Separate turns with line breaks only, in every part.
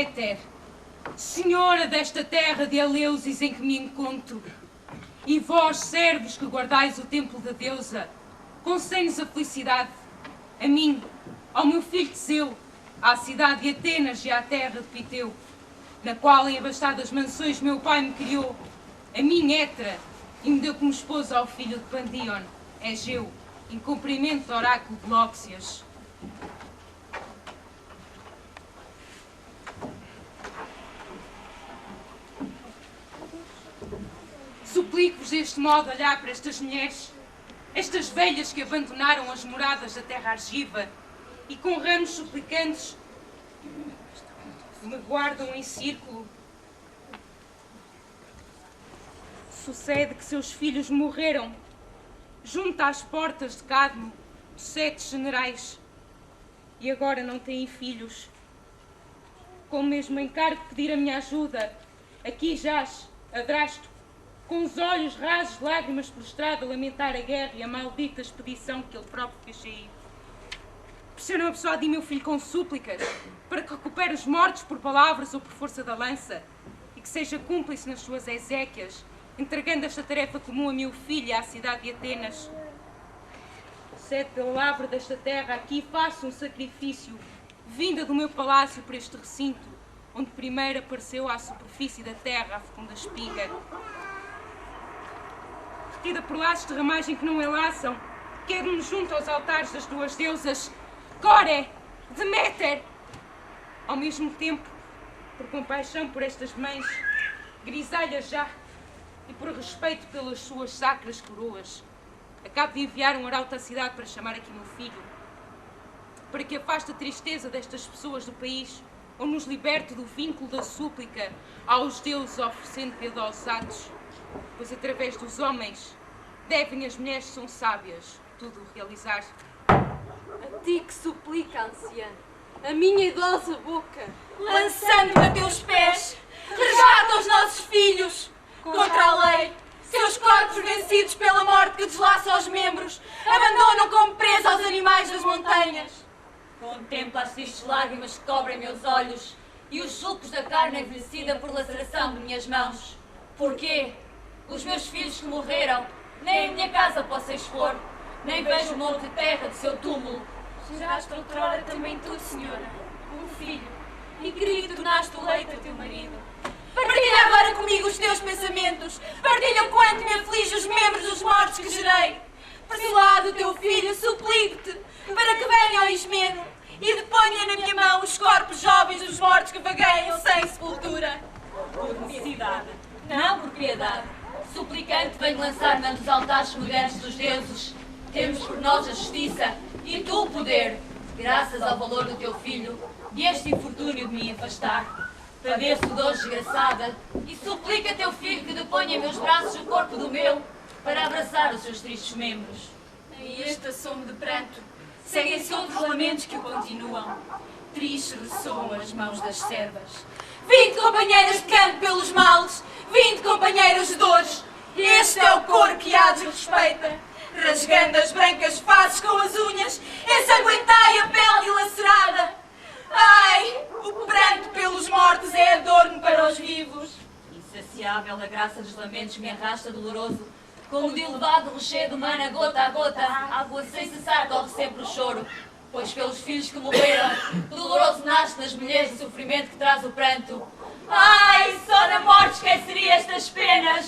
Deméter, senhora desta terra de Eleusis em que me encontro, e vós, servos que guardais o templo da deusa, concede-nos a felicidade, a mim, ao meu filho Teseu, à cidade de Atenas e à terra de Piteu, na qual em abastadas mansões meu pai me criou, a mim Hétera, e me deu como esposa ao filho de Pandion, Egeu, em cumprimento do oráculo de Lóxias. Suplico-vos deste modo olhar para estas mulheres, estas velhas que abandonaram as moradas da terra argiva e com ramos suplicantes me guardam em círculo. Sucede que seus filhos morreram junto às portas de Cadmo, dos 7 generais, e agora não têm filhos. Com o mesmo encargo pedir a minha ajuda, aqui jaz, adrasto, com os olhos rasos de lágrimas pelo estrado, a lamentar a guerra e a maldita expedição que ele próprio fez sair. Pressiona uma pessoa de meu filho com súplicas, para que recupere os mortos por palavras ou por força da lança, e que seja cúmplice nas suas exéquias, entregando esta tarefa comum a meu filho e à cidade de Atenas. Cede pela lavra desta terra, aqui faço um sacrifício, vinda do meu palácio para este recinto, onde primeiro apareceu à superfície da terra a fecunda espiga. Retida por laços de ramagem que não enlaçam, quero-me junto aos altares das duas deusas, Core, Deméter. Ao mesmo tempo, por compaixão por estas mães, grisalhas já, e por respeito pelas suas sacras coroas, acabo de enviar um arauto à cidade para chamar aqui meu filho, para que afaste a tristeza destas pessoas do país, ou nos liberte do vínculo da súplica aos deuses oferecendo piedosos atos, pois através dos homens devem as mulheres que são sábias tudo realizar.
A ti que suplica, anciã, a minha idosa boca,
lançando-me a teus pés, resgata os nossos filhos contra a lei. Seus corpos vencidos pela morte que deslaça os membros, abandonam como presa aos animais das montanhas.
Contemplo as tristes lágrimas que cobrem meus olhos e os sulcos da carne envelhecida por laceração de minhas mãos. Porquê? Os meus filhos que morreram, nem a minha casa posso expor, nem vejo o monte de terra de seu túmulo.
Geraste outrora também tu, senhora, um filho, e querido tornaste o leito a teu marido. Partilha agora comigo os teus pensamentos, partilha o quanto me aflige os membros dos mortos que gerei. Persuado o teu filho, suplico-te, para que venha ao Ismeno e deponha na minha mão os corpos jovens dos mortos que vagueiam sem sepultura.
Por necessidade, não por piedade, suplicante venho lançar-me ante os altares semelhantes dos deuses. Temos por nós a justiça e tu o poder, graças ao valor do teu filho, e este infortúnio de me afastar. Padeço dor desgraçada e suplica teu filho que deponha em meus braços o corpo do meu para abraçar os seus tristes membros.
E este assomo de pranto, seguem-se outros lamentos que o continuam. Tristes ressoam as mãos das servas. Vinde, companheiras de canto pelos males, vinde, companheiras de dores. Este é o cor que Hades respeita. Rasgando as brancas faces com as unhas, ensanguentai a pele dilacerada. Ai, o pranto pelos mortos é adorno para os vivos.
Insaciável a graça dos lamentos me arrasta doloroso, como de elevado rochedo mana gota a gota, água sem cessar corre sempre o choro, pois pelos filhos que morreram, doloroso nasce nas mulheres o sofrimento que traz o pranto. Ai, só na morte esqueceria estas penas.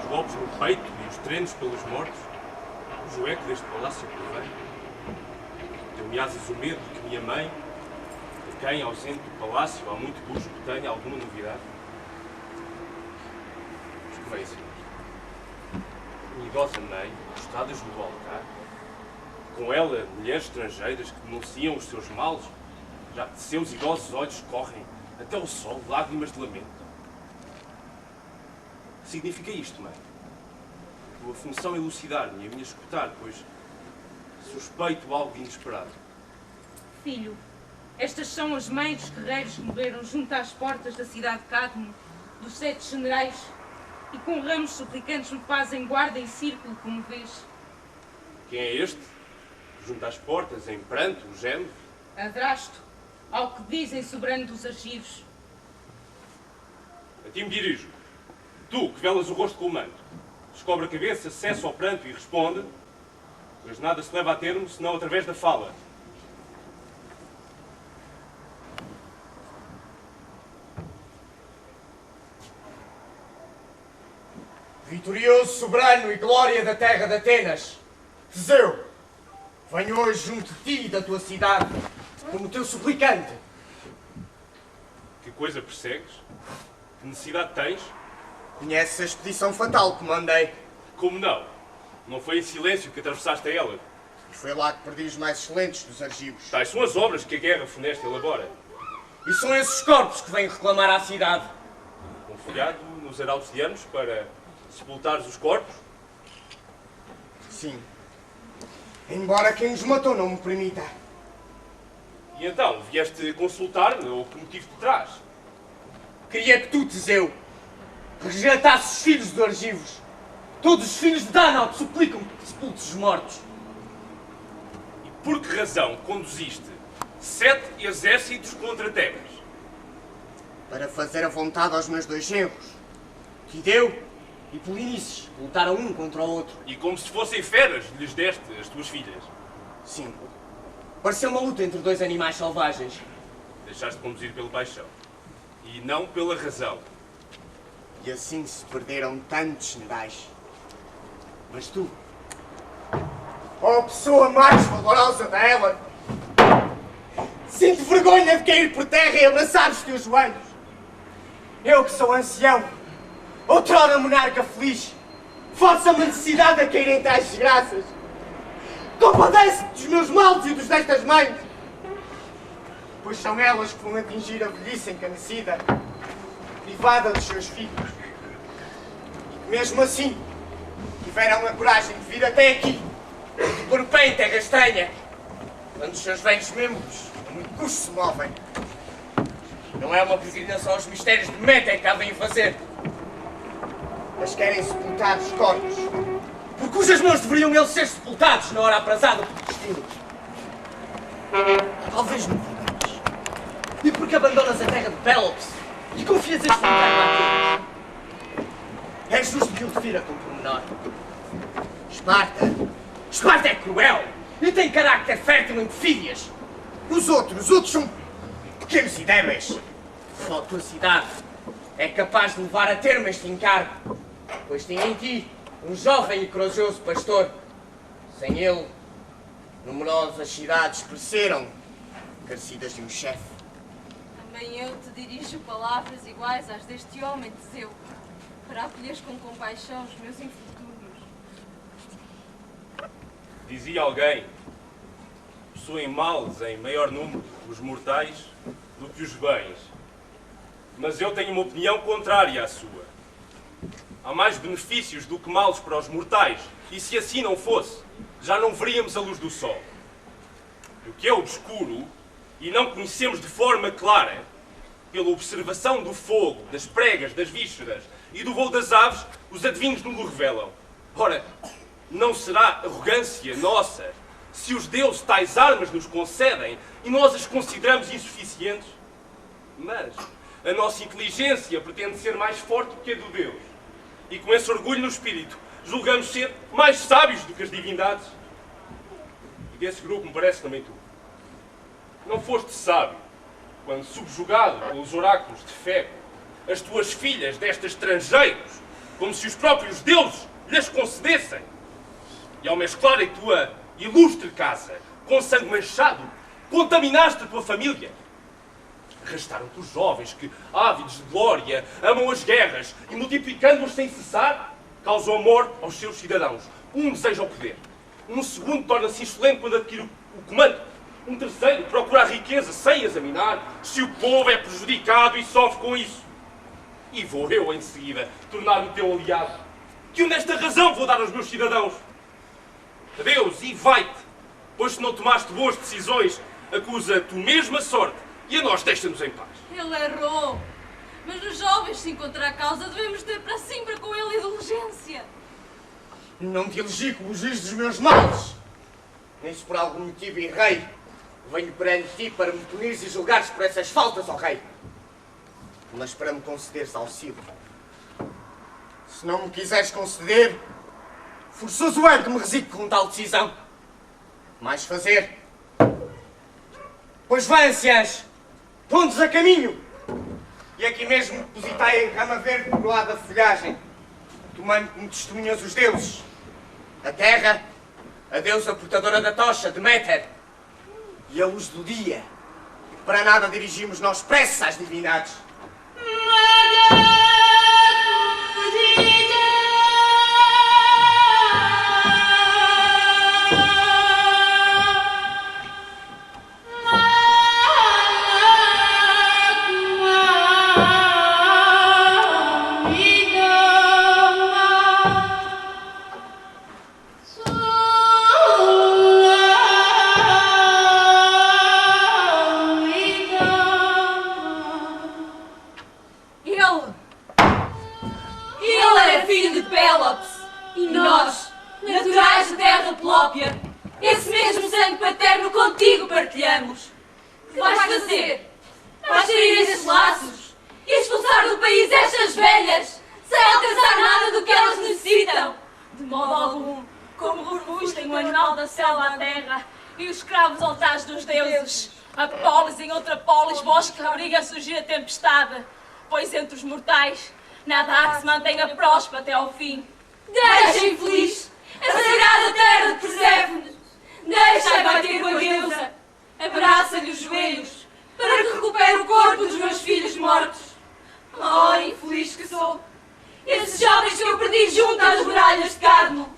os golpes no peito e os trenos pelos mortos, cujo eco deste palácio provém. Teu-me asas o medo de que minha mãe, de quem ausente do palácio há muito busco, tenha alguma novidade. Mas que vem, senhores? Minha idosa mãe, postadas no altar, com ela mulheres estrangeiras que denunciam os seus males, já de seus idosos olhos correm até o sol lágrimas de lamento. Significa isto, mãe? Tua função é elucidar-me e a minha escutar, pois suspeito algo de inesperado.
Filho, estas são as mães dos guerreiros que morreram junto às portas da cidade de Cadmo, dos 7 generais, e com ramos suplicantes me fazem guarda em círculo, como vês.
Quem é este? Junto às portas, em pranto, geme?
Adrasto, ao que dizem soberano dos argivos.
A ti me dirijo. Tu, que velas o rosto com o manto, descobre a cabeça, cessa ao pranto e responde, pois nada se leva a termo senão através da fala.
Vitorioso, soberano e glória da terra de Atenas, Teseu, venho hoje junto de ti e da tua cidade, como teu suplicante.
Que coisa persegues? Que necessidade tens?
Conheces a expedição fatal que mandei,
Como não? Não foi em silêncio que atravessaste a ela.
e foi lá que perdi os mais excelentes dos argivos.
Tais são as obras que a guerra funesta elabora.
E são esses corpos que vêm reclamar à cidade.
Confiado nos arautos de anos para sepultares os corpos?
Sim. Embora quem os matou não me permita.
E então, vieste consultar-me ou que motivo te traz?
Queria que tu, Teseu, resgatasses os filhos dos argivos. Todos os filhos de Danaus te suplicam que sepultes os mortos.
E por que razão conduziste 7 exércitos contra Tebas?
Para fazer a vontade aos meus 2 genros, Tideu e Polinices, lutaram um contra o outro.
E como se fossem feras, lhes deste as tuas filhas.
Sim. Pareceu uma luta entre 2 animais selvagens.
Deixaste conduzir pela paixão. E não pela razão.
E assim se perderam tantos generais. Mas tu, ó pessoa mais valorosa da Hélade, sinto vergonha de cair por terra e abraçar os teus joelhos. Eu que sou ancião, outrora monarca feliz, força-me necessidade a cair em tais desgraças. Compadece-te dos meus males e dos destas mães, pois são elas que vão atingir a velhice encanecida, privada dos seus filhos. E que mesmo assim tiveram a coragem de vir até aqui, de pôr o pé em terra estranha, quando os seus velhos membros a muito custo se movem. Não é uma peregrinação aos mistérios de Méter que cá vêm fazer, mas querem sepultar os corpos, por cujas mãos deveriam eles ser sepultados na hora aprazada pelo destino. Talvez me digas, e porque abandonas a terra de Pélops e confias este inverno a Atenas? É justo que eu refira com pormenor. Esparta é cruel e tem carácter fértil em perfídias. Os outros são pequenos e débeis. Só a tua cidade é capaz de levar a termo este encargo, pois tem em ti um jovem e corajoso pastor. Sem ele, numerosas cidades pereceram, carecidas de um chefe.
Também eu te dirijo palavras iguais às deste homem, Teseu, para acolheres com compaixão os meus infortúnios.
Dizia alguém, possuem males em maior número os mortais do que os bens. Mas eu tenho uma opinião contrária à sua. Há mais benefícios do que males para os mortais, e se assim não fosse, já não veríamos a luz do sol. O que é obscuro, e não conhecemos de forma clara, pela observação do fogo, das pregas, das vísceras e do voo das aves, os adivinhos não o revelam. Ora, não será arrogância nossa se os deuses tais armas nos concedem e nós as consideramos insuficientes? Mas a nossa inteligência pretende ser mais forte do que a do Deus. E com esse orgulho no espírito, julgamos ser mais sábios do que as divindades. E desse grupo me parece também tu. Não foste sábio quando, subjugado pelos oráculos de Febo, as tuas filhas destes estrangeiros como se os próprios deuses lhes concedessem. E ao mesclar em tua ilustre casa com sangue manchado, contaminaste a tua família. Arrastaram-te os jovens que, ávidos de glória, amam as guerras e, multiplicando-os sem cessar, causam amor aos seus cidadãos. Um deseja o poder. Um segundo torna-se insolente quando adquire o comando. Um terceiro procura a riqueza sem examinar se o povo é prejudicado e sofre com isso. E vou eu, em seguida, tornar-me teu aliado. Que honesta razão vou dar aos meus cidadãos? Adeus e vai-te, pois se não tomaste boas decisões, acusa tu mesma sorte e a nós deixa-nos em paz.
Ele errou. Mas os jovens, se encontrar causa, devemos ter para sempre com ele indulgência.
Não te elegi como juiz dos meus males. Nem se por algum motivo errei, venho perante ti para me punires e julgares por essas faltas, ó rei. Mas para me concederes auxílio. Se não me quiseres conceder, forçoso é que me resigne com tal decisão. Mais fazer. Pois vai, anciãs, pontos a caminho. E aqui mesmo depositai em rama verde coroada de folhagem, tomando como testemunhas os deuses. A terra, a deusa portadora da tocha, Deméter, e a luz do dia. Para nada dirigimos nós preces às divindades.
Esse mesmo sangue paterno contigo partilhamos. Que vais fazer? Vais ferir esses laços e expulsar do país estas velhas, sem alcançar nada do que elas necessitam.
De modo algum, como Hormuz tem o animal da selva à terra e os escravos altares dos deuses. A polis em outra polis, bosque que abriga a surgir a tempestade. Pois entre os mortais, nada há que se mantenha próspero até ao fim.
Deixa, infeliz, a sagrada terra de Perséfone. Deixa-a bater com a deusa. Abraça-lhe os joelhos para que recupere o corpo dos meus filhos mortos. Oh, infeliz que sou. Esses jovens que eu perdi junto às muralhas de Cadmo.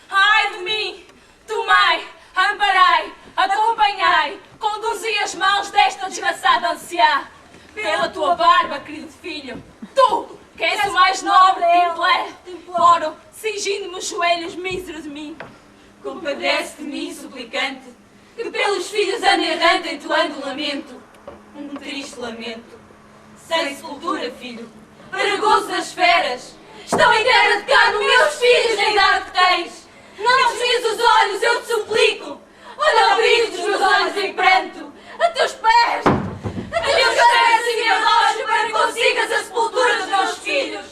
Ai de mim! Tomai, amparai, acompanhai, conduzi as mãos desta desgraçada anciã. Pela tua barba, querido filho, tu, que és o mais nobre te imploro, cingindo-me os joelhos mísero de mim.
Compadece de mim, suplicante, que pelos filhos anda errante entoando lamento. Um triste lamento. Sem sepultura, filho, para gozo das feras. Estão em terra de Cadmo meus filhos na idade que tens. Não desvies os olhos, eu te suplico. Olha o brilho dos meus olhos em pranto. A teus pés! A teus pés e minha rocha para que consigas a sepultura dos meus filhos.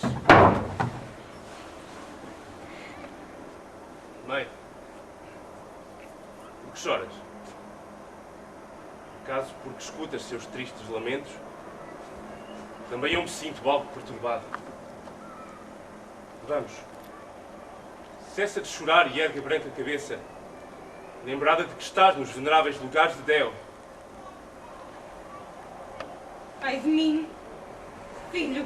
Mãe, por que choras? Acaso porque escutas seus tristes lamentos? Também eu me sinto algo perturbado. Vamos. Cessa de chorar e ergue a branca cabeça, lembrada de que estás nos veneráveis lugares de Del.
Ai de mim, filho,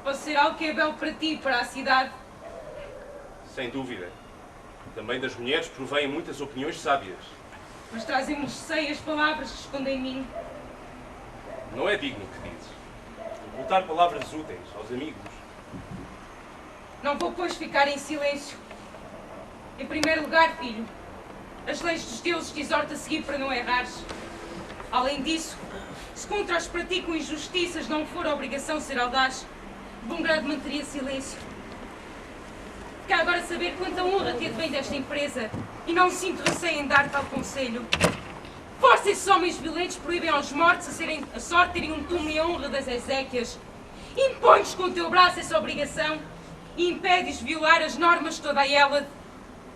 posso ser algo que é belo para ti e para a cidade.
Sem dúvida. Também das mulheres provêm muitas opiniões sábias.
Mas trazem-me receio as palavras que escondem em mim.
Não é digno o que dizes. Ocultar palavras úteis aos amigos.
Não vou, pois, ficar em silêncio. Em primeiro lugar, filho, as leis dos deuses te exorto a seguir para não errares. Além disso, se contra os praticam injustiças não for a obrigação ser audaz, de bom grado manteria silêncio. Fica agora saber quanta honra te advém desta empresa e não sinto receio em dar tal conselho. Força esses homens violentos proíbem aos mortos a sorte terem um túmulo em honra das exéquias. Impões com o teu braço essa obrigação e impedes violar as normas de toda a Hélade.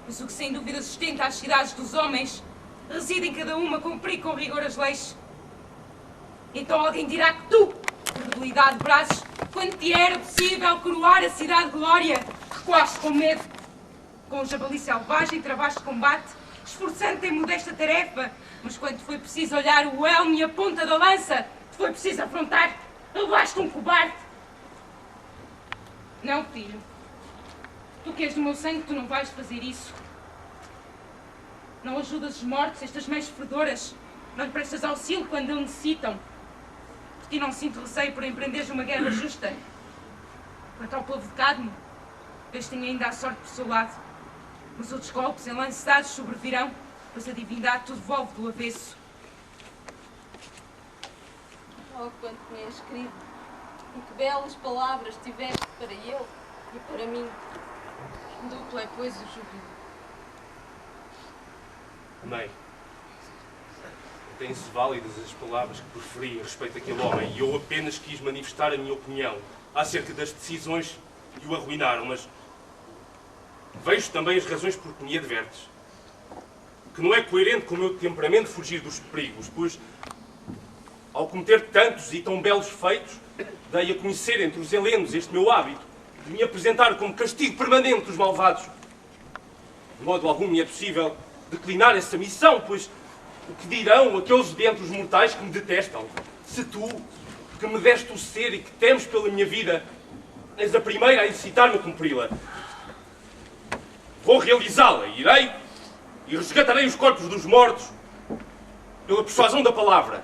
Mas o que sem dúvida sustenta as cidades dos homens reside em cada uma cumprir com rigor as leis. Então alguém dirá que tu, por debilidade de braços, Quando te era possível coroar a cidade de glória, recuaste com medo. Com o javali selvagem travaste combate, esforçando-te em modesta tarefa. Mas quando foi preciso olhar o elmo e a ponta da lança, te foi preciso afrontar, levaste um cobarde. Não, filho. Tu que és do meu sangue, tu não vais fazer isso. Não ajudas os mortos, estas mães fedoras. Não lhe prestas auxílio quando o necessitam. Por ti não sinto receio por empreenderes uma guerra justa. Quanto ao povo de Cadmo, este tem ainda a sorte por seu lado. Mas outros golpes enlaçados sobrevirão, pois a divindade tudo volve do avesso.
Oh, quanto me és querido, e que belas palavras tiveste para ele e para mim. Duplo é, pois, o júbilo.
Mãe, têm-se válidas as palavras que proferi a respeito daquele homem e eu apenas quis manifestar a minha opinião acerca das decisões que o arruinaram, mas vejo também as razões por que me advertes. Que não é coerente com o meu temperamento fugir dos perigos, pois, ao cometer tantos e tão belos feitos, dei a conhecer entre os helenos este meu hábito de me apresentar como castigo permanente dos malvados. De modo algum me é possível declinar essa missão, pois o que dirão aqueles dentre os mortais que me detestam? Se tu, que me deste o ser e que temes pela minha vida, és a primeira a incitar-me a cumpri-la. Vou realizá-la, irei e resgatarei os corpos dos mortos pela persuasão da palavra.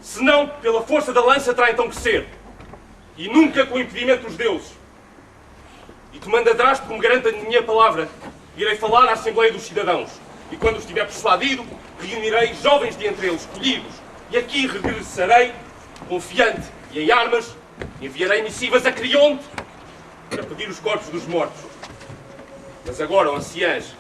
Se não, pela força da lança terá então que ser, e nunca com o impedimento dos deuses. E tu mandarás, como garante a minha palavra, irei falar à Assembleia dos Cidadãos, e quando os tiver persuadido, reunirei jovens de entre eles, escolhidos, e aqui regressarei, confiante e em armas, enviarei missivas a Crionte para pedir os corpos dos mortos. Mas agora, ó anciãs,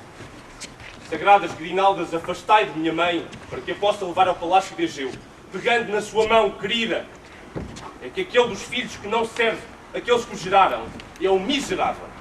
sagradas grinaldas, afastai de minha mãe, para que a possa levar ao palácio de Egeu, pegando na sua mão querida, é que aquele dos filhos que não serve aqueles que o geraram é um miserável.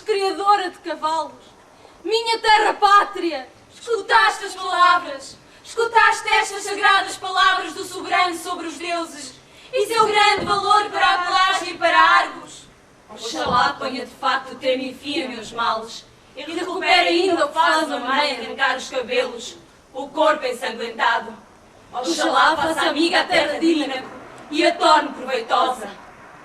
Criadora de cavalos, minha terra pátria,
escutaste as palavras, escutaste estas sagradas palavras do soberano sobre os deuses e seu grande valor para a Pelágia e para Argos. Oxalá ponha de facto termo e fim a meus males e recupere ainda o que faz a mãe arrancar os cabelos, o corpo ensanguentado. Oxalá faça amiga a terra de Ínaco e a torne proveitosa.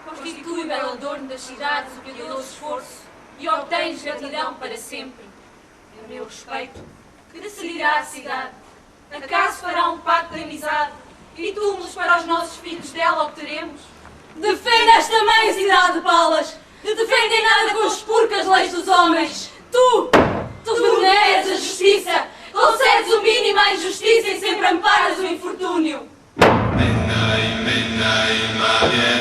Constitui belo adorno das cidades o valioso esforço e obtens gratidão para sempre. A meu respeito, que decidirá a cidade? Acaso fará um pacto de amizade e túmulos para os nossos filhos dela obteremos?
defende esta mãe cidade de Palas, de defendem nada com as espurcas leis dos homens. Tu veneras a justiça, concedes o mínimo à injustiça e sempre amparas o infortúnio.
Madre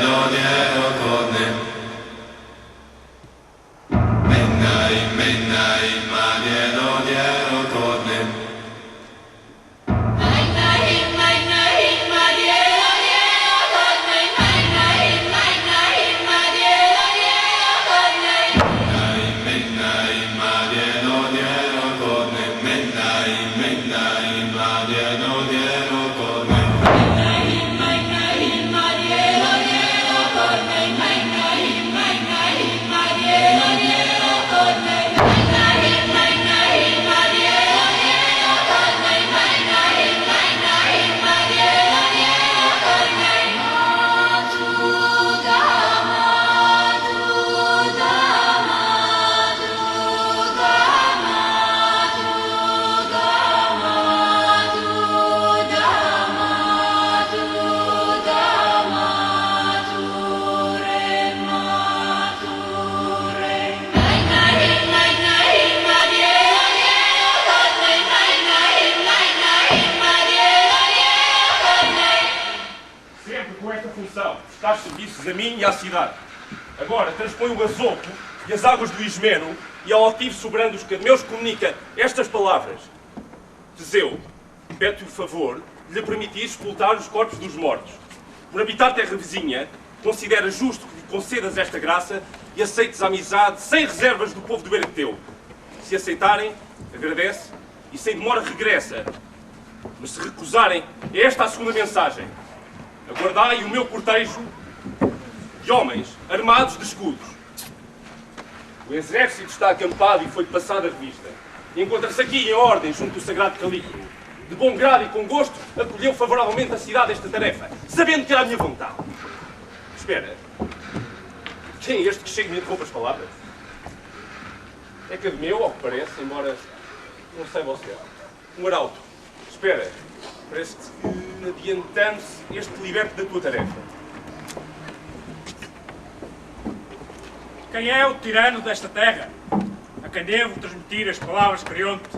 prestares serviços a mim e à cidade. Agora transpõe o gasopo e as águas do Ismeno e ao altivo soberano dos Cadmeus comunica estas palavras. Teseu, pede-te o favor de lhe permitir sepultar os corpos dos mortos. Por habitar terra vizinha, considera justo que lhe concedas esta graça e aceites a amizade sem reservas do povo do Erecteu. Se aceitarem, agradece e sem demora regressa. Mas se recusarem, é esta a segunda mensagem. Aguardai o meu cortejo de homens armados de escudos. O exército está acampado e foi-lhe passada a revista. Encontra-se aqui em ordem junto do sagrado Calígula. De bom grado e com gosto, acolheu favoravelmente a cidade esta tarefa, sabendo que era a minha vontade. Espera. Quem é este que chega e me interrompe as palavras? É Cadmeu, ao que parece, embora não saiba ao certo. Um arauto. Espera. Parece-te que, adiantando-se, este te liberte da tua tarefa.
Quem é o tirano desta terra? A quem devo transmitir as palavras de Creonte,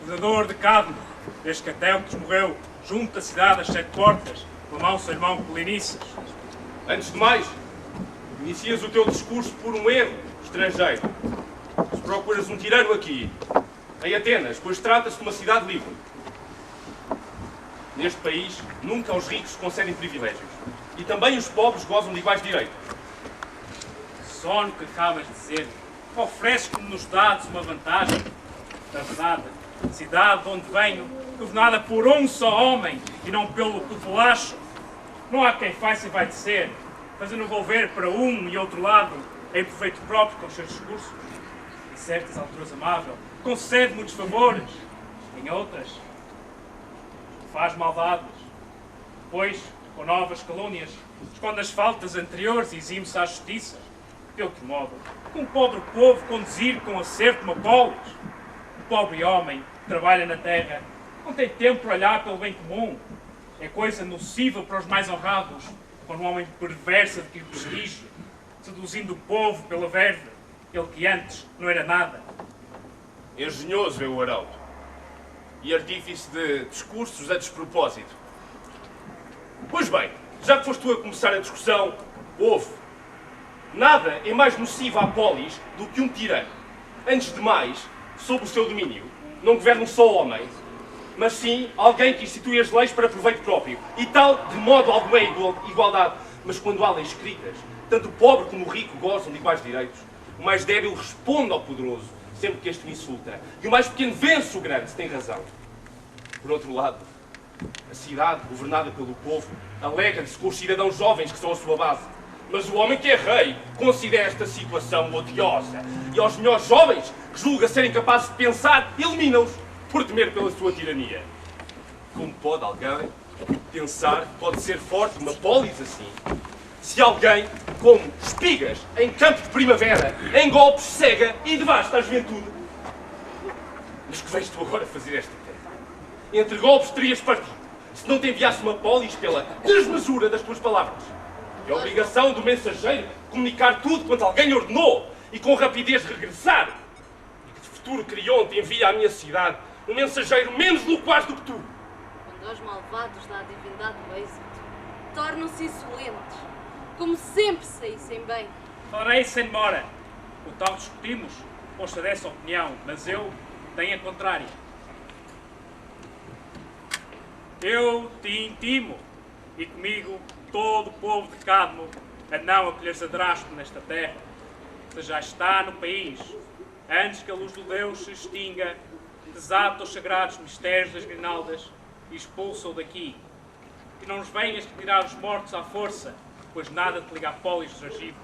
governador de Cadmo, desde que Ateontes morreu, junto da cidade das Sete Portas, com a mão seu irmão Polinices.
Antes de mais, inicias o teu discurso por um erro estrangeiro. Se procuras um tirano aqui, em Atenas, pois trata-se de uma cidade livre. Neste país, nunca aos ricos se concedem privilégios. E também os pobres gozam de iguais direitos.
Só no que acabas de dizer, oferece como nos dados uma vantagem. Na verdade, a cidade de onde venho, governada por um só homem e não pelo populacho, não há quem faça e vai descer, fazendo volver para um e outro lado em proveito próprio com os seus discursos. Em certas alturas amável, concede muitos favores, em outras faz maldades. Depois, com novas calúnias, esconde as faltas anteriores e exime-se à justiça. De outro modo, com um pobre povo conduzir com acerto uma polis. O pobre homem que trabalha na terra não tem tempo para olhar pelo bem comum. É coisa nociva para os mais honrados quando um homem perversa adquire prestígio, seduzindo o povo pela verve, ele que antes não era nada.
Engenhoso é o arauto e artífice de discursos a despropósito. Pois bem, já que foste tu a começar a discussão, ouve. Nada é mais nocivo à polis do que um tirano. Antes de mais, sob o seu domínio, não governa um só homem, mas sim alguém que institui as leis para proveito próprio. E tal, de modo algum é igualdade. Mas quando há leis escritas, tanto o pobre como o rico gozam de iguais direitos. O mais débil responde ao poderoso, sempre que este o insulta. E o mais pequeno vence o grande, se tem razão. Por outro lado, a cidade, governada pelo povo, alegra-se com os cidadãos jovens que são a sua base. Mas o homem que é rei considera esta situação odiosa. E aos melhores jovens, que julga serem capazes de pensar, elimina-os por temer pela sua tirania. Como pode alguém pensar que pode ser forte uma polis assim? Se alguém, como espigas em campo de primavera, em golpes cega e devasta a juventude. Mas que vens tu agora fazer esta terra? Entre golpes terias partido, se não te enviasse uma polis pela desmesura das tuas palavras. É a obrigação do mensageiro comunicar tudo quanto alguém ordenou e com rapidez regressar. E que de futuro Creonte envia à minha cidade um mensageiro menos loquaz do que tu.
Quando aos malvados dá a divindade o êxito, tornam-se insolentes, como sempre saíssem bem.
Ora, aí sem demora. O tal discutimos, posta dessa opinião, mas eu tenho a contrária. Eu te intimo, e comigo todo o povo de Cadmo, a não acolher-se adrasto nesta terra, que já está no país, antes que a luz do Deus se extinga, desata os sagrados mistérios das grinaldas e expulsa-o daqui. E não nos venhas tirar os mortos à força, pois nada te liga a polis dos argivos.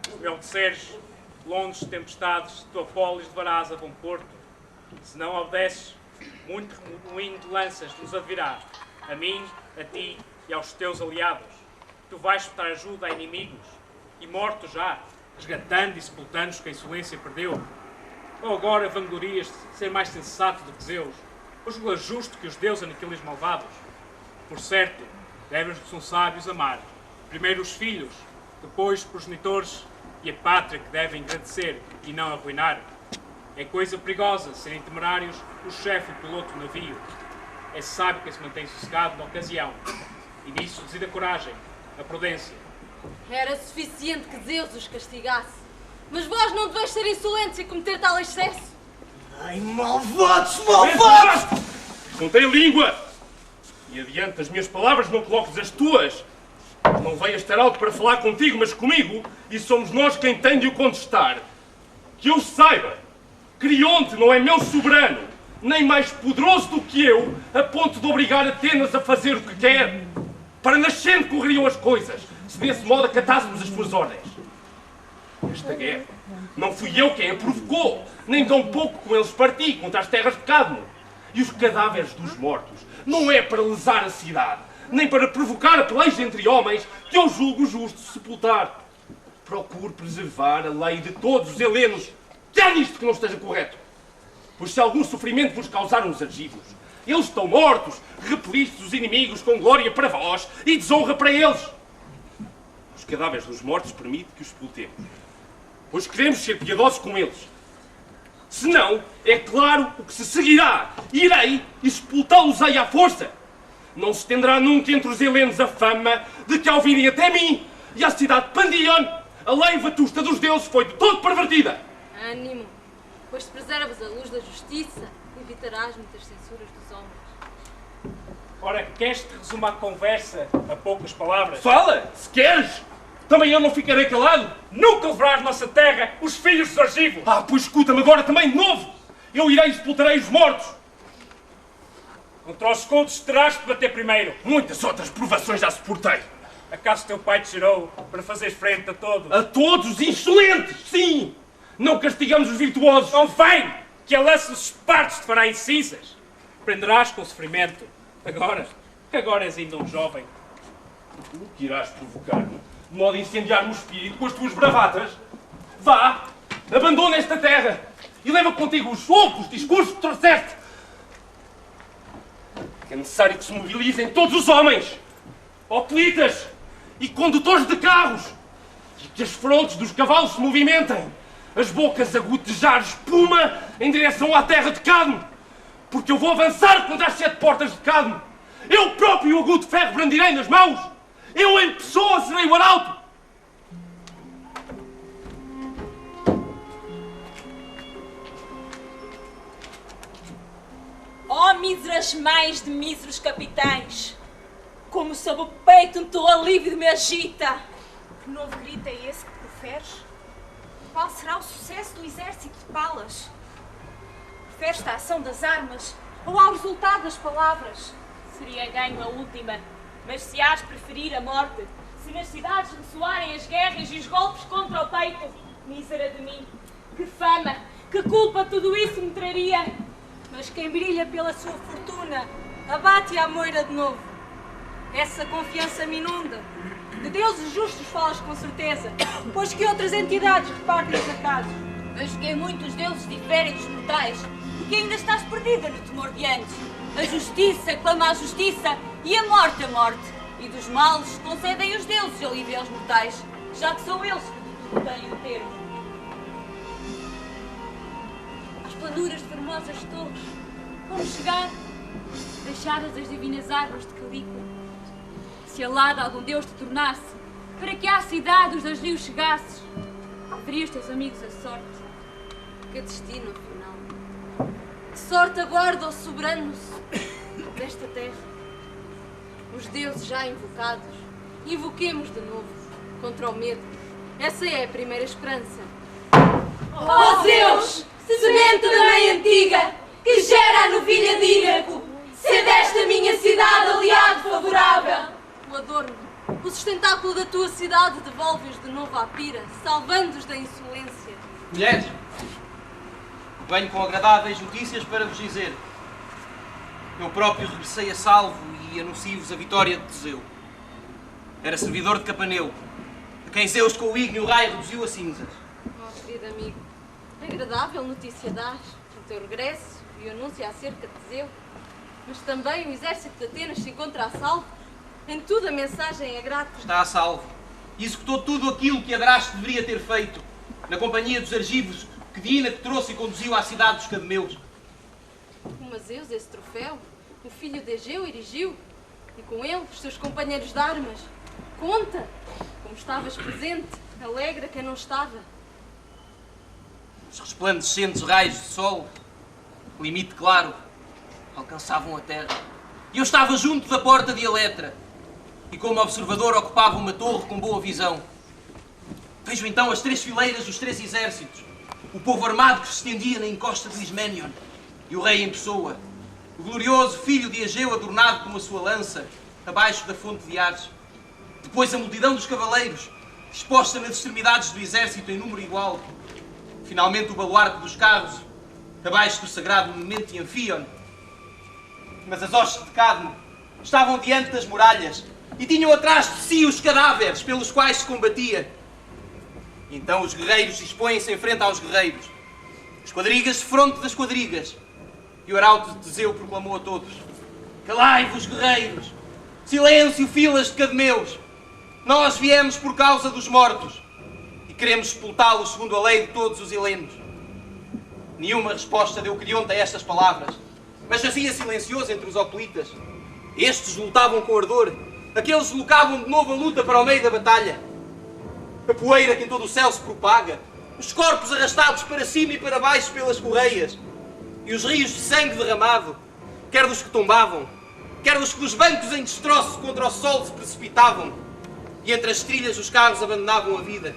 Se me obedeceres, longe de tempestades, tua polis levarás a bom porto. Se não obedeces, muito remoinho de lanças nos advirá, a mim, a ti e aos teus aliados. Tu vais prestar ajuda a inimigos, e mortos já, resgatando e sepultando-os que a insolência perdeu. Ou agora vanglorias de ser mais sensato do que Zeus, ou julgas justo que os deuses aniquilem os malvados? Por certo, devem-nos que são sábios amar, primeiro os filhos, depois os progenitores, e a pátria que devem agradecer e não arruinar. É coisa perigosa serem temerários o chefe e o piloto do navio. É sábio que se mantém sossegado na ocasião, e nisso reside a coragem, a prudência,
Era suficiente que Zeus os castigasse. Mas vós não deveis ser insolentes e cometer tal excesso.
Ai, malvados, malvados!
Não tem língua! E adiante das minhas palavras não coloques as tuas. Não venhas ter algo para falar contigo, mas comigo, e somos nós quem tem de o contestar. Que eu saiba, Crionte não é meu soberano, nem mais poderoso do que eu, a ponto de obrigar Atenas a fazer o que quer. Para nascente correriam as coisas, se desse modo acatássemos as suas ordens. Esta guerra não fui eu quem a provocou, nem tão pouco com eles parti contra as terras de Cadmo. E os cadáveres dos mortos não é para lesar a cidade, nem para provocar a peleja entre homens que eu julgo justo sepultar. Procuro preservar a lei de todos os helenos. Que há nisto que não esteja correto? Pois se algum sofrimento vos causaram os argivos, eles estão mortos, repelistes os inimigos com glória para vós e desonra para eles. Os cadáveres dos mortos permite que os sepultemos, pois queremos ser piedosos com eles. Se não, é claro o que se seguirá. Irei e sepultá-los-ei à força. Não se estenderá nunca entre os helenos a fama de que ao virem até mim e à cidade de Pandion, a lei vetusta dos deuses foi de todo pervertida.
Ânimo, pois se preservas a luz da justiça, evitarás muitas censuras dos homens.
Ora, queres que te resuma a conversa a poucas palavras?
Fala, se queres. Também eu não ficarei calado.
Nunca levarás nossa terra os filhos dos argivos.
Ah, pois escuta-me agora também de novo. Eu irei e sepultarei os mortos.
Contra os escudos terás de bater primeiro.
Muitas outras provações já suportei.
Acaso teu pai te gerou para fazeres frente a todos?
A todos os insolentes, sim. Não castigamos os virtuosos.
Convém que a lança dos espartos te fará em cinzas. Prenderás com sofrimento. Agora és ainda um jovem.
O que irás provocar-me? De modo a incendiar-me o espírito com as tuas bravatas? Vá, abandona esta terra e leva contigo os loucos discursos que trouxeste. É necessário que se mobilizem todos os homens, hoplitas e condutores de carros, e que as frontes dos cavalos se movimentem, as bocas a gotejar espuma em direção à terra de Cadmo, porque eu vou avançar contra as 7 portas de Cadmo. Eu próprio o agudo ferro brandirei nas mãos. Eu em pessoa serei o arauto.
Ó míseras mães de míseros capitães, como sob o peito um teu alívio me agita.
Que novo grito é esse que proferes? Qual será o sucesso do exército de Palas? Preferes-te à ação das armas ou ao resultado das palavras?
Seria ganho a última, mas se hás preferir a morte, se nas cidades ressoarem as guerras e os golpes contra o peito, mísera de mim, que fama, que culpa tudo isso me traria.
Mas quem brilha pela sua fortuna, abate a moira de novo. Essa confiança me inunda. De deuses justos falas com certeza, pois que outras entidades repartem os acasos.
Vejo que em muitos deuses diferem dos mortais e que ainda estás perdida no temor de antes. A justiça clama a justiça e a morte. E dos males concedem os deuses alívio aos mortais, já que são eles que têm o termo.
Às planuras de formosas torres, como chegar, deixadas as divinas árvores de Calíqua. Se alada algum deus te tornasse, para que à cidade os das rios chegasses, verias teus amigos a sorte. Que destino, afinal. Que sorte aguarda o soberano desta terra. Os deuses já invocados, invoquemos de novo, contra o medo. Essa é a primeira esperança.
Ó Zeus, semente da mãe antiga, que gera a novilha de Íraco, se desta minha cidade aliado favorável.
O adorno, o sustentáculo da tua cidade, devolve-os de novo à pira, salvando-os da insolência.
Mulheres, venho com agradáveis notícias para vos dizer. Eu próprio regressei a salvo e anuncio-vos a vitória de Teseu. Era servidor de Capaneu, a quem Zeus com o ígneo raio reduziu a cinzas.
Oh, querido amigo, agradável notícia dás, o teu regresso e o anúncio acerca de Teseu, mas também o exército de Atenas se encontra a salvo. Em tudo a mensagem é grata.
Está a salvo e executou tudo aquilo que Adrasto deveria ter feito, na companhia dos argivos que Diana que trouxe e conduziu à cidade dos Cadmeus.
Mas Zeus esse troféu, o filho de Egeu erigiu, e com ele os seus companheiros de armas. Conta como estavas presente, alegre a quem não estava.
Os resplandecentes raios de sol, limite claro, alcançavam a terra. E eu estava junto da porta de Eletra, e como observador ocupava uma torre com boa visão. Vejo então as 3 fileiras dos 3 exércitos, o povo armado que se estendia na encosta de Isménion, e o rei em pessoa, o glorioso filho de Egeu adornado com a sua lança, abaixo da fonte de Ares. Depois a multidão dos cavaleiros, disposta nas extremidades do exército em número igual. Finalmente o baluarte dos carros, abaixo do sagrado monumento de Anfion. Mas as hostes de Cadmo estavam diante das muralhas e tinham atrás de si os cadáveres pelos quais se combatia. Então os guerreiros dispõem-se em frente aos guerreiros, as quadrigas de fronte das quadrigas. E o arauto de Teseu proclamou a todos: calai-vos, guerreiros! Silêncio, filas de cademeus! Nós viemos por causa dos mortos e queremos sepultá-los segundo a lei de todos os helenos. Nenhuma resposta deu Creonte a estas palavras, mas jazia silencioso entre os hoplitas. Estes lutavam com ardor, aqueles locavam de novo a luta para o meio da batalha. A poeira que em todo o céu se propaga, os corpos arrastados para cima e para baixo pelas correias, e os rios de sangue derramado, quer dos que tombavam, quer dos que dos bancos em destroço contra o sol se precipitavam, e entre as trilhas os carros abandonavam a vida.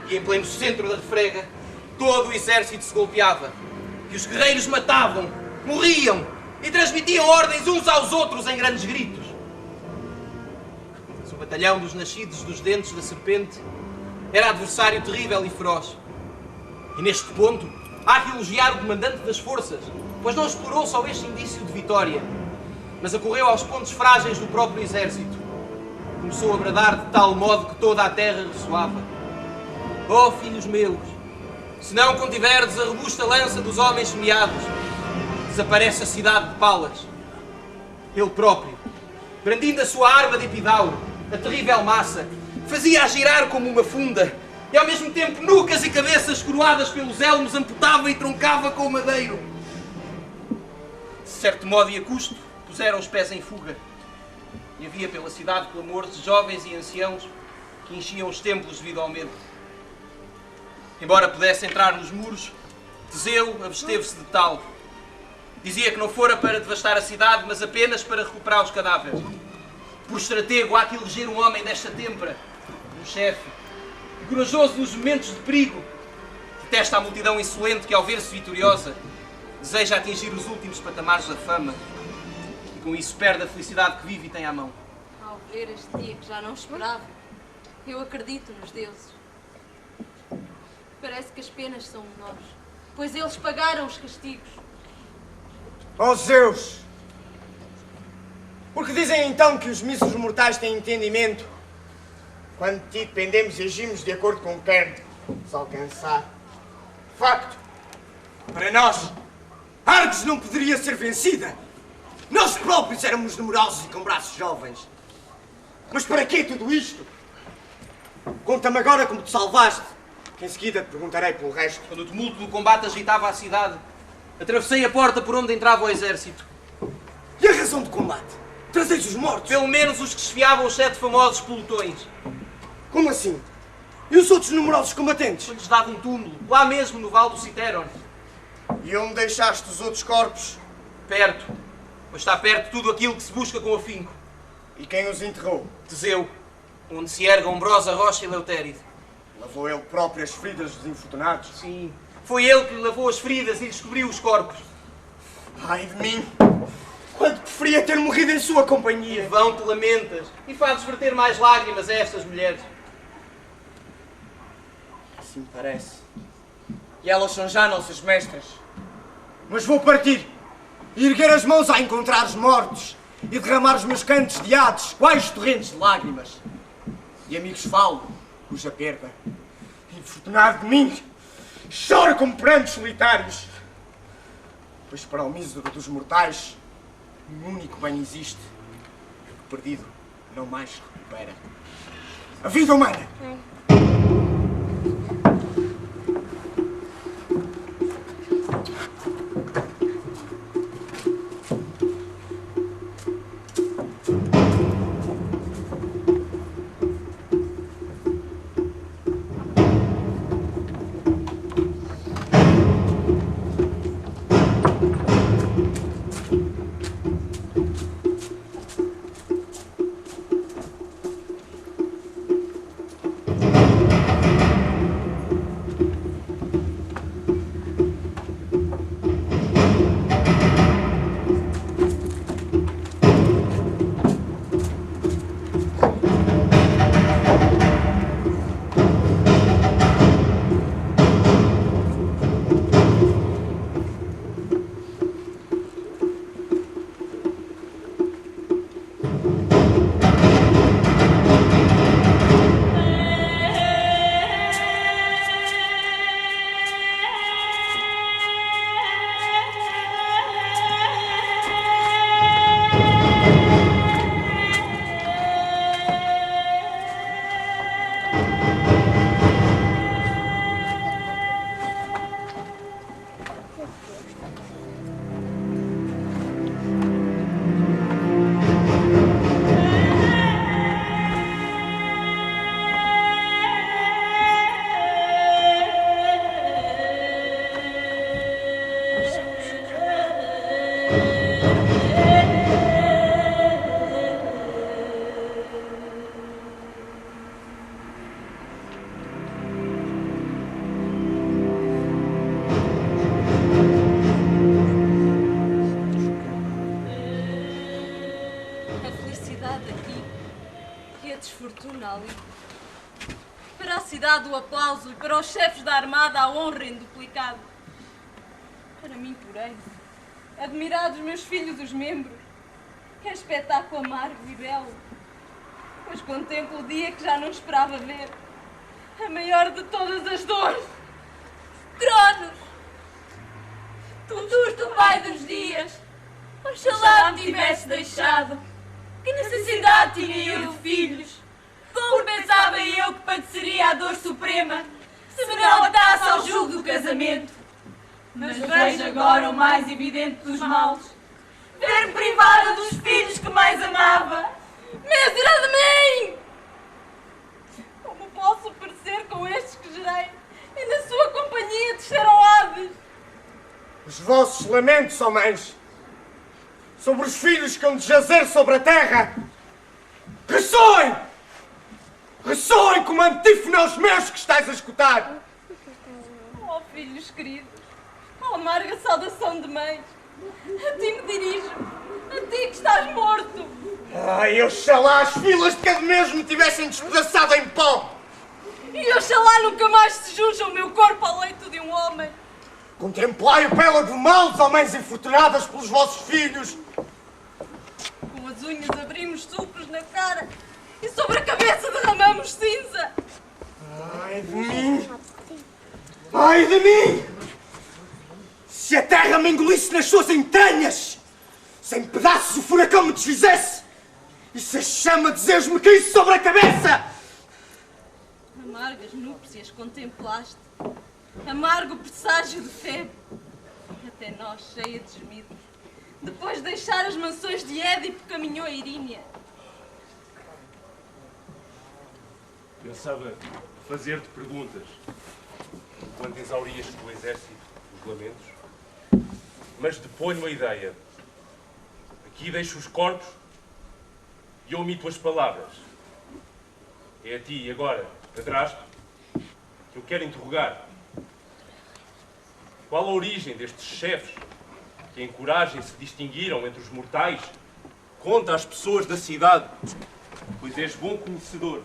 E em pleno centro da refrega, todo o exército se golpeava, e os guerreiros matavam, morriam e transmitiam ordens uns aos outros em grandes gritos. Mas o batalhão dos nascidos dos dentes da serpente era adversário terrível e feroz. E neste ponto há que elogiar o comandante das forças, pois não explorou só este indício de vitória, mas acorreu aos pontos frágeis do próprio exército. Começou a bradar de tal modo que toda a terra ressoava: ó filhos meus, se não contiverdes a robusta lança dos homens semeados, desaparece a cidade de Palas. Ele próprio, brandindo a sua arma de Epidauro, a terrível massa, fazia-a girar como uma funda, e ao mesmo tempo nucas e cabeças coroadas pelos elmos amputava e troncava com o madeiro. De certo modo e a custo, puseram os pés em fuga, e havia pela cidade clamores de jovens e anciãos que enchiam os templos devido ao medo. Embora pudesse entrar nos muros, Teseu absteve-se de tal. Dizia que não fora para devastar a cidade, mas apenas para recuperar os cadáveres. Por estratego há que eleger um homem desta têmpera, um chefe, corajoso nos momentos de perigo. Detesta a multidão insolente que, ao ver-se vitoriosa, deseja atingir os últimos patamares da fama e com isso perde a felicidade que vive e tem à mão.
Ao ver este dia que já não esperava, eu acredito nos deuses. Parece que as penas são menores, pois eles pagaram os castigos.
Ó Zeus! Porque dizem então que os míseros mortais têm entendimento? Quando de ti dependemos e agimos de acordo com o que queremos alcançar. Facto! Para nós, Argos não poderia ser vencida. Nós próprios éramos numerosos e com braços jovens. Mas para quê tudo isto? Conta-me agora como te salvaste, que em seguida te perguntarei pelo resto.
Quando o tumulto do combate agitava a cidade, atravessei a porta por onde entrava o exército.
E a razão do combate? Trazeis os mortos?
Pelo menos os que esfiavam os 7 famosos pelotões.
Como assim? E os outros numerosos combatentes?
Foi-lhes dado um túmulo, lá mesmo no Vale do Citeron.
E onde deixaste os outros corpos?
Perto, pois está perto tudo aquilo que se busca com afinco.
E quem os enterrou?
Teseu, onde se ergue a ombrosa rocha Eleutéride.
Lavou ele próprio as feridas dos infortunados?
Sim, foi ele que lhe lavou as feridas e descobriu os corpos.
Ai de mim! Quanto preferia ter morrido em sua companhia!
Em vão te lamentas e fazes verter mais lágrimas a estas mulheres.
Assim me parece. E elas são já nossas mestras. Mas vou partir e erguer as mãos a encontrar os mortos e derramar os meus cantos de hades, quais torrentes de lágrimas. E amigos falo, cuja perda, infortunado de mim, choro como prantos solitários. Pois para o mísero dos mortais, um único bem existe, que o perdido não mais se recupera. A vida humana!
Nali. Para a cidade o aplauso e para os chefes da armada a honra em duplicado. Para mim, porém, admirados meus filhos os membros, que é espetáculo amargo e belo, pois contemplo o dia que já não esperava ver, a maior de todas as dores.
Cronos! Tu pai dos dias, oxalá me tivesse deixado. Que necessidade tinha eu de filhos? Como pensava eu que padeceria a dor suprema se me não atasse ao jugo do casamento? Mas vejo agora o mais evidente dos males: ver-me privada dos filhos que mais amava.
Mísera de mim! Como posso parecer com estes que gerei e na sua companhia desceram aves?
Os vossos lamentos, ó mães, sobre os filhos que hão de jazer sobre a terra, ressoem! Ressoem como antífona aos meus que estáis a escutar!
Oh, filhos queridos, oh, amarga saudação de mães, a ti me dirijo, a ti que estás morto!
Ai, oxalá as filas de cada mês me tivessem despedaçado em pó!
E oxalá nunca mais se junja o meu corpo ao leito de um homem!
Contemplai o pela de males, ó mães infortunadas pelos vossos filhos!
Com as unhas abrimos sulcos na cara e sobre a cabeça derramamos cinza!
Ai de mim! Ai de mim! Se a terra me engolisse nas suas entranhas, se em pedaços o furacão me desfizesse, e se a chama de Zeus me caísse sobre a cabeça!
Amargas núpcias contemplaste, amargo presságio de febre, até nós, cheia de gemidos, depois de deixar as mansões de Édipo, caminhou a Irínia.
Pensava fazer-te perguntas quando exaurias do exército os lamentos, mas deponho a ideia. Aqui deixo os corpos e omito as palavras. É a ti agora, padrasto, que eu quero interrogar. Qual a origem destes chefes que em coragem se distinguiram entre os mortais? Conta às pessoas da cidade, pois és bom conhecedor.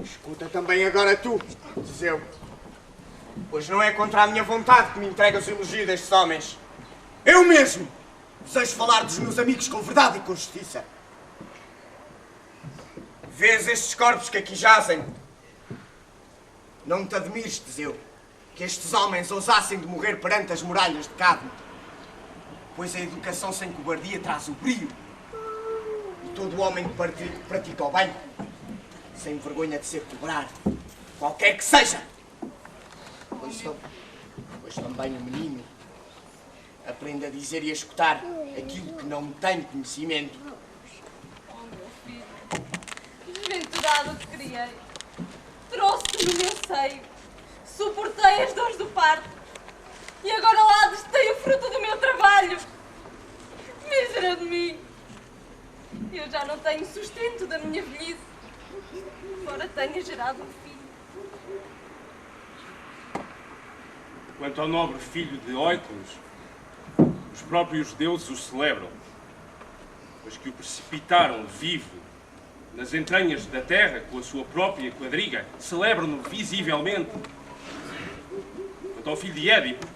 Escuta também agora tu, Teseu, pois não é contra a minha vontade que me entregas o elogio destes homens. Eu mesmo desejo falar dos meus amigos com verdade e com justiça. Vês estes corpos que aqui jazem? Não te admires, Teseu, que estes homens ousassem de morrer perante as muralhas de Cadmo, pois a educação sem cobardia traz o brio, e todo homem que pratica o bem, sem vergonha de ser cobrado, qualquer que seja, pois também o menino aprende a dizer e a escutar aquilo que não tem conhecimento.
Oh, meu filho, desventurado te criei, trouxe-te no meu seio, suportei as dores do parto e agora lá destei o fruto do meu trabalho. Mísera de mim! Eu já não tenho sustento da minha velhice, embora tenha gerado um filho.
Quanto ao nobre filho de Oicles, os próprios deuses o celebram, pois que o precipitaram vivo nas entranhas da terra com a sua própria quadriga, celebram-no visivelmente. Quanto ao filho de Édipo,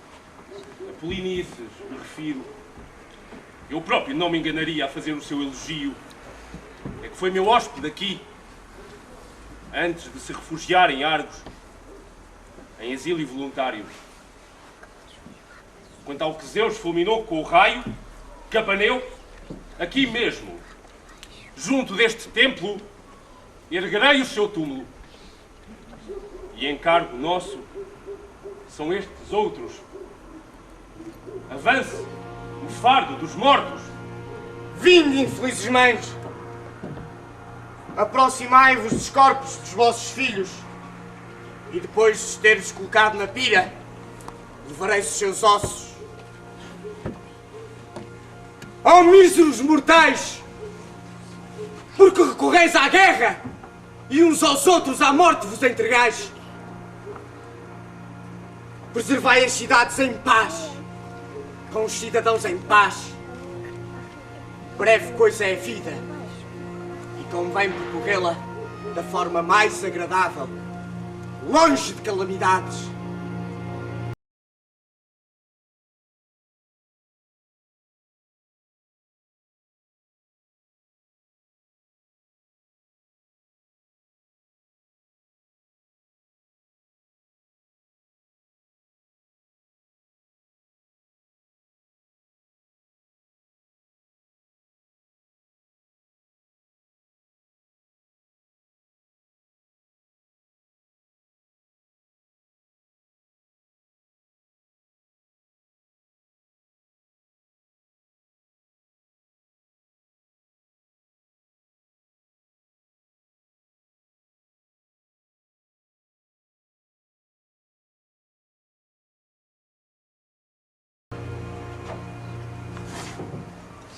a Polinices me refiro. Eu próprio não me enganaria a fazer o seu elogio. É que foi meu hóspede aqui, antes de se refugiar em Argos, em exílio voluntário. Quanto ao que Zeus fulminou com o raio, Capaneu, aqui mesmo, junto deste templo, erguerei o seu túmulo. E encargo nosso são estes outros. Avance o fardo dos mortos.
Vinde, infelizes mães! Aproximai-vos dos corpos dos vossos filhos e depois de os teres colocado na pira, levareis os seus ossos. Ó míseros mortais! Porque recorreis à guerra e uns aos outros à morte vos entregais. Preservai as cidades em paz, com os cidadãos em paz. Breve coisa é a vida, e convém percorrê-la da forma mais agradável, longe de calamidades.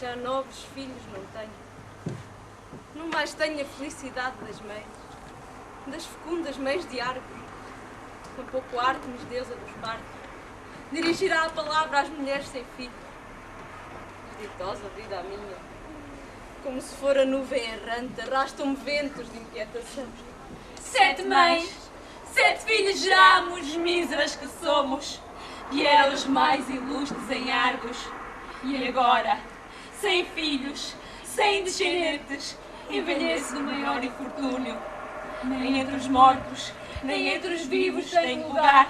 Já novos filhos não tenho. Não mais tenho a felicidade das mães, das fecundas mães de Argos. Tampouco Ártemis, deusa dos partos, dirigirá a palavra às mulheres sem filho. Ditosa vida a minha, como se for a nuvem errante, arrastam-me ventos de inquietação.
7 mães, 7 filhos geramos, míseras que somos, e eram os mais ilustres em Argos. E agora, sem filhos, sem descendentes, envelhece do maior infortúnio. Nem entre os mortos, nem entre os vivos tenho lugar.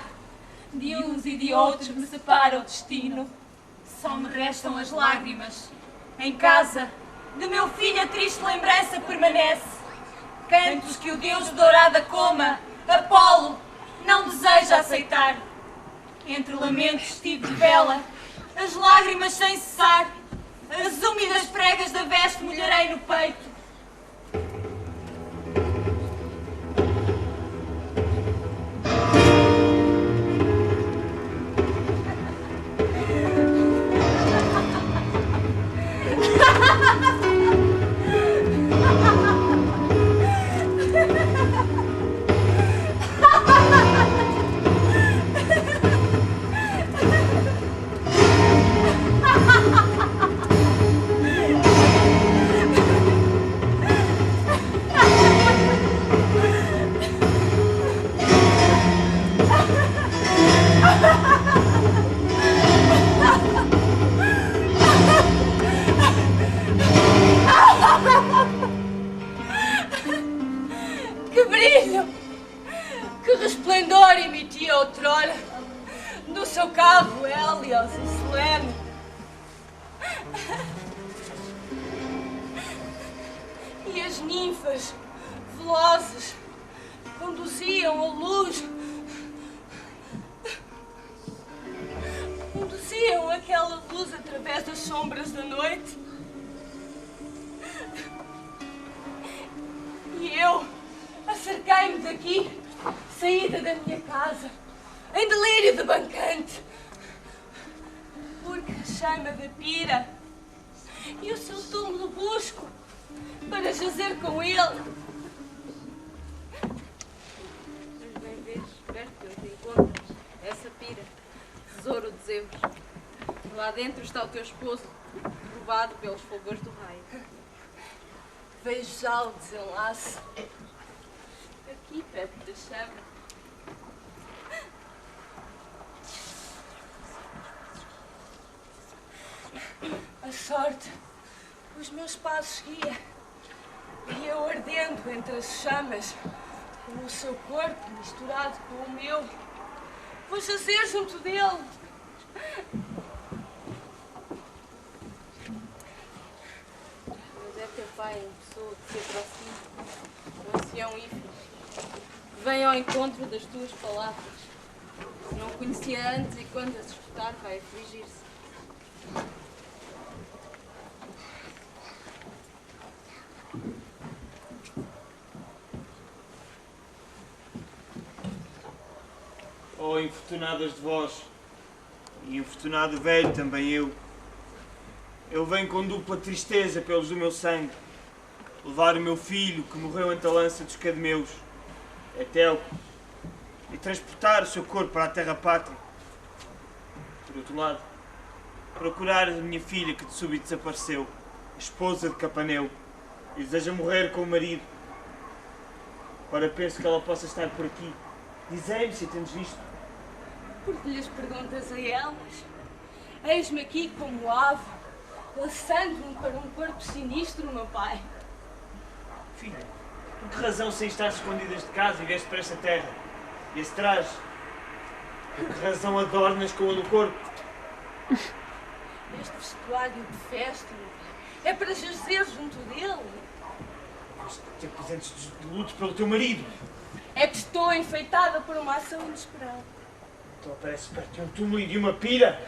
De uns e de outros me separa o destino. Só me restam as lágrimas. Em casa, de meu filho a triste lembrança permanece. Cantos que o deus de dourada coma, Apolo, não deseja aceitar. Entre lamentos estive de vela, as lágrimas sem cessar. As úmidas pregas da veste molharei no peito. Que brilho! Que resplendor emitia outrora do seu carro Hélios e Selene. E as ninfas velozes conduziam a luz, conduziam aquela luz através das sombras da noite. E eu acerquei-me daqui, saída da minha casa, em delírio de bancante, porque a chama da pira e o seu túmulo busco para jazer com ele.
Mas bem vês, perto de onde encontras essa pira, tesouro de Zeus. Lá dentro está o teu esposo, roubado pelos fulgores do raio.
Vejo já o desenlace. Aqui, perto da chama. A sorte, os meus passos guia. E eu ardendo entre as chamas, com o seu corpo misturado com o meu, vou jazer junto dele.
Mas é teu pai em pessoa que se aproxima, o ancião Ífis. Vem ao encontro das tuas palavras. Não o conhecia antes e quando as escutar vai afligir-se.
Oh, infortunadas de vós, e infortunado velho também eu venho com dupla tristeza pelos do meu sangue, levar o meu filho que morreu ante a lança dos cademeus, Etelco, e transportar o seu corpo para a terra pátria. Por outro lado, procurar a minha filha que de súbito desapareceu, a esposa de Capaneu, e deseja morrer com o marido. Ora, penso que ela possa estar por aqui. Dizei-me se a tendes visto.
Porque lhes perguntas a elas? Eis-me aqui como ave, lançando-me para um corpo sinistro, meu pai.
Filha, por que razão sem estar escondidas de casa e vieste para esta terra? E esse traje? Por que razão adornas com ele o corpo?
Este vestuário de festa, meu pai, é para jazer junto dele.
Te apresentes de luto pelo teu marido.
É que estou enfeitada por uma ação inesperada.
Então aparece perto de um túmulo e de uma pira.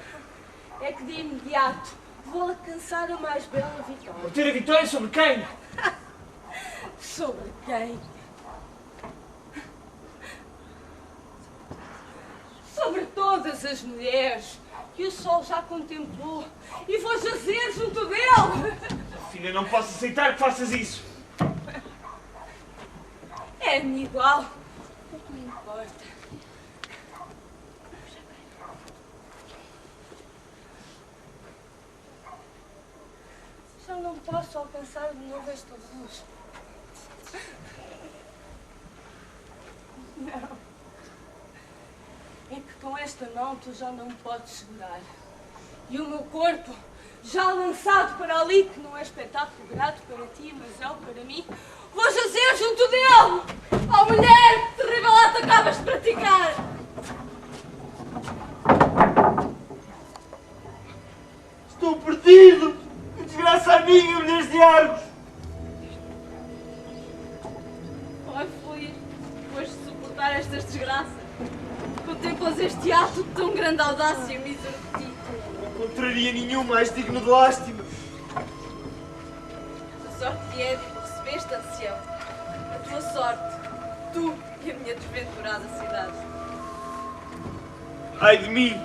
É que de imediato vou alcançar a mais bela vitória.
Obter a vitória sobre quem?
Sobre quem? Sobre todas as mulheres que o sol já contemplou e vou jazer junto dele.
Filha, não posso aceitar que faças isso.
É-me igual. Pouco me importa. Já não posso alcançar de novo esta luz. Não. É que com esta mão tu já não me podes segurar. E o meu corpo, já lançado para ali, que não é espetáculo grato para ti, mas é o para mim, vou jazer junto dele! Oh mulher, que terrível ato acabas de praticar!
Estou perdido! Que desgraça a minha, mulheres de Argos!
Ó feliz, depois de suportar estas desgraças, contemplas este ato de tão grande audácia, mísero de ti.
Não encontraria nenhum mais digno de lástima.
A sorte de Édipo recebeste, ancião. A tua sorte, tu e a minha desventurada cidade.
Ai de mim!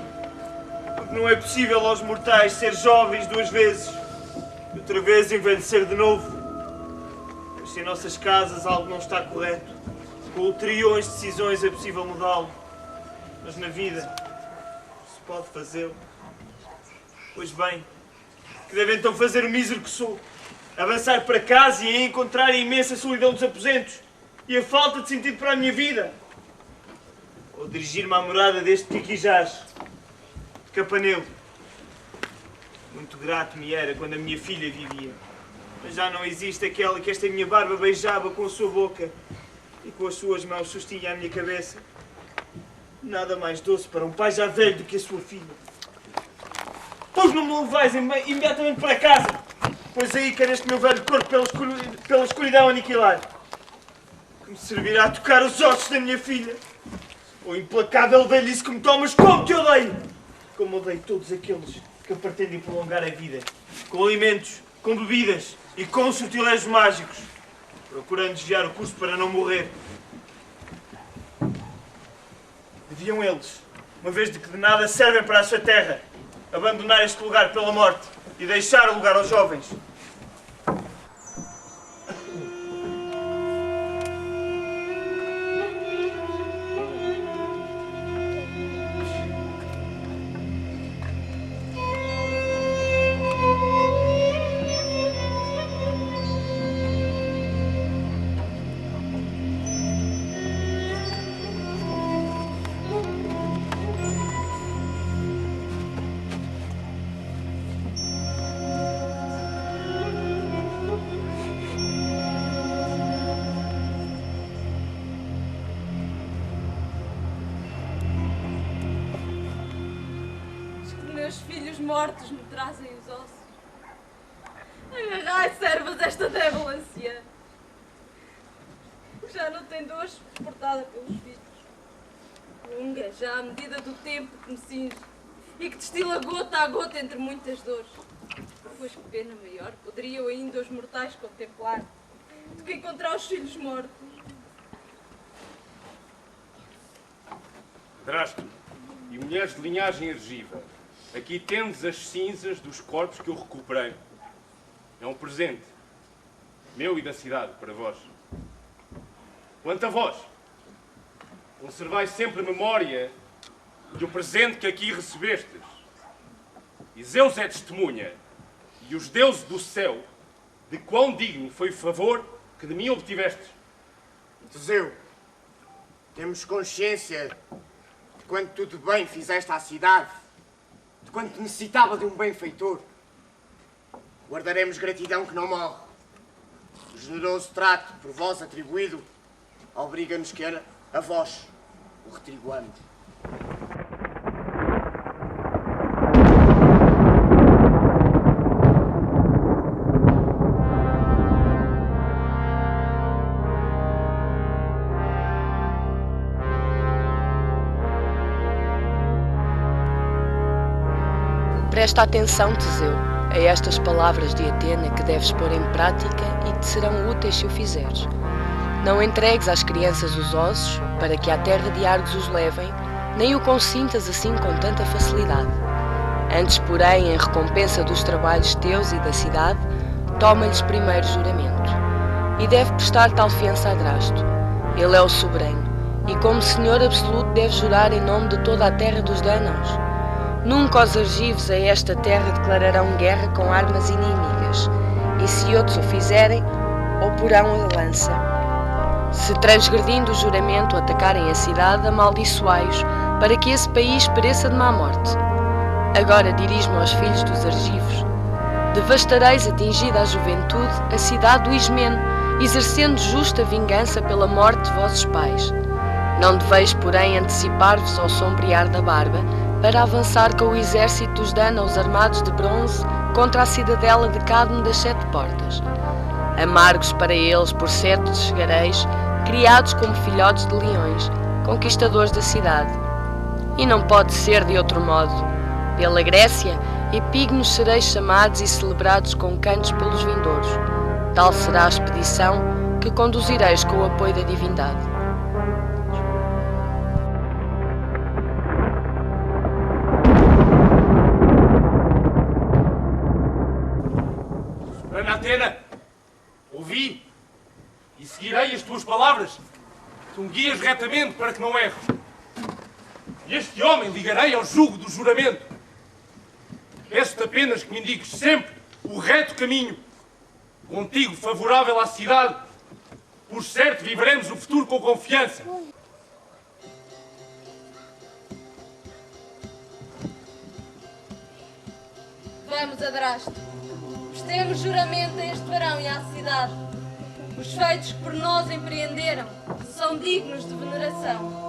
Porque não é possível aos mortais ser jovens duas vezes e outra vez envelhecer de novo. Mas se em nossas casas algo não está correto, com ulteriores decisões é possível mudá-lo. Mas na vida se pode fazê-lo. Pois bem, que devo então fazer o mísero que sou? Avançar para casa e encontrar a imensa solidão dos aposentos e a falta de sentido para a minha vida? Ou dirigir-me à morada deste que aqui jaz, de Capanelo? Muito grato me era quando a minha filha vivia, mas já não existe aquela que esta minha barba beijava com a sua boca e com as suas mãos sustinha a minha cabeça. Nada mais doce para um pai já velho do que a sua filha. Pois não me levais imediatamente para casa, pois aí quero este meu velho corpo pela escuridão aniquilar, que me servirá a tocar os ossos da minha filha. O implacável velhice que me tomas, como te odeio! Como odeio todos aqueles que pretendem prolongar a vida, com alimentos, com bebidas e com sortilégios mágicos, procurando desviar o curso para não morrer. Deviam eles, uma vez de que de nada servem para a sua terra, abandonar este lugar pela morte e deixar o lugar aos jovens.
Mortos me trazem os ossos. Agarrai, servas, esta débil anciã. Já não tem dor suportada pelos filhos. Longa já à medida do tempo que me cinge e que destila gota a gota entre muitas dores. Pois que pena maior poderiam ainda os mortais contemplar do que encontrar os filhos mortos.
Drasto e mulheres de linhagem ergiva, aqui tendes as cinzas dos corpos que eu recuperei. É um presente, meu e da cidade, para vós. Quanto a vós, conservai sempre a memória do presente que aqui recebestes. E Zeus é testemunha, e os deuses do céu de quão digno foi o favor que de mim obtivestes.
Teseu, temos consciência de quanto tu de bem fizeste à cidade, de quanto necessitava de um benfeitor. Guardaremos gratidão que não morre. O generoso trato por vós atribuído obriga-nos que a vós o retribuamos.
Presta atenção, Teseu, a estas palavras de Atena que deves pôr em prática e te serão úteis se o fizeres. Não entregues às crianças os ossos, para que à terra de Argos os levem, nem o consintas assim com tanta facilidade. Antes, porém, em recompensa dos trabalhos teus e da cidade, toma-lhes primeiro juramento. E deve prestar tal fiança a Drasto. Ele é o soberano, e como senhor absoluto deve jurar em nome de toda a terra dos Dânaos. Nunca os argivos a esta terra declararão guerra com armas inimigas, e se outros o fizerem, oporão a lança. Se transgredindo o juramento atacarem a cidade, amaldiçoai-os, para que esse país pereça de má morte. Agora dirijo-me aos filhos dos argivos. Devastareis, atingida a juventude, a cidade do Ismeno, exercendo justa vingança pela morte de vossos pais. Não deveis, porém, antecipar-vos ao sombrear da barba, para avançar com o exército dos Dânaos armados de bronze contra a cidadela de Cadmo das 7 portas. Amargos para eles por certo chegareis, criados como filhotes de leões, conquistadores da cidade. E não pode ser de outro modo. Pela Grécia, epígnos sereis chamados e celebrados com cantos pelos vindouros. Tal será a expedição que conduzireis com o apoio da divindade.
Atena, ouvi e seguirei as tuas palavras. Tu me guias retamente para que não erre. E este homem ligarei ao jugo do juramento. Peço-te apenas que me indiques sempre o reto caminho. Contigo favorável à cidade, por certo viveremos o futuro com confiança.
Vamos, Adrasto. Prestemos juramento a este varão e à cidade. Os feitos que por nós empreenderam são dignos de veneração.